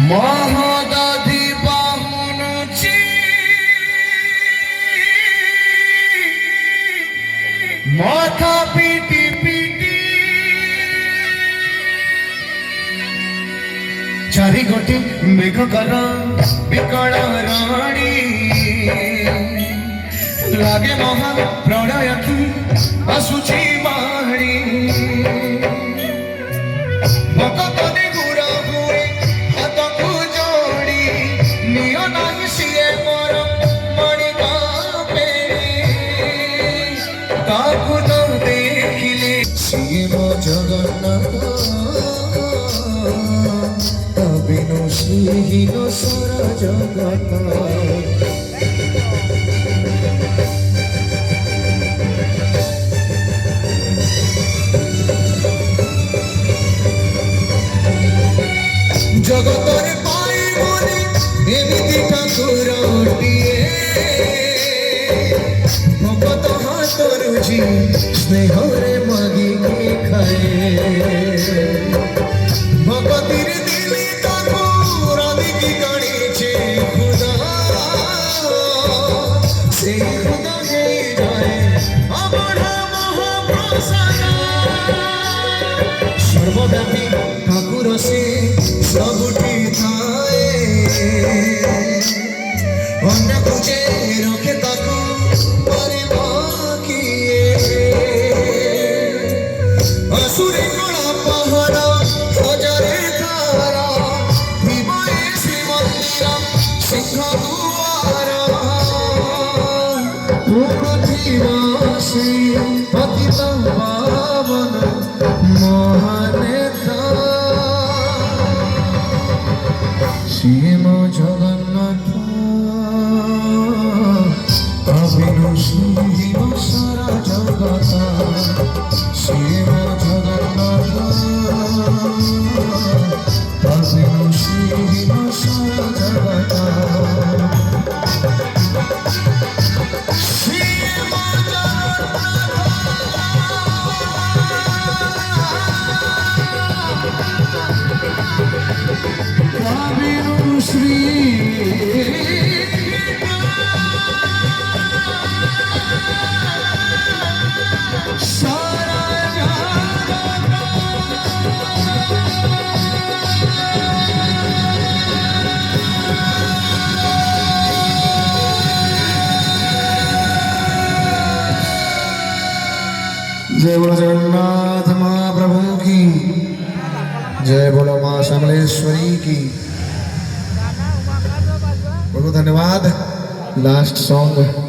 মহদাধি বাহুনুচি মাথা PT PT চারি গোটি মেঘ কর বিকଳ রাণী লাগে মহা প্রলয় কি আসুছি মাড়ি ভক্তনে গুড়া হুয়ে হাতকু যোড়ি নিয় নাই সিয়ে মোর মণি কাপে তাকু তো দেখিলে সিয়ে মো জগন্নাথ বিনু শ্রীহীন সারা জগত জগতরে পাই বলে এমিতি ঠাকুরটিয়ে ভকত হাতরুজি স্নেহরে মাগিকে খায়ে ভকতির দিলে তাকু রাধিকি গাড়িছে খুদা সেই খুদা হয়ে যায় অবঢ়া মহাপ্রসাদ সর্বব্যাপী ঠাকুর সে सबुठी थाए वन्य तुझे रखे ताकू परिवाकिए असुरे कला पहाड़ा हजारे तारा विमये श्री मंदिरा सिंह दुआरा पूर्णिवासी पतित पावन महानेता শ্রীম জগন্নাথ অবিনু শ্রীহীন সারা জগত শ্রীম জগন্নাথ অবিনু শ্রীহীন সারা জগত श्री जय बोलो जगन्नाथ महाप्रभु की जय बोलो माँ समलेश्वरी की बहुत धन्यवाद। Last song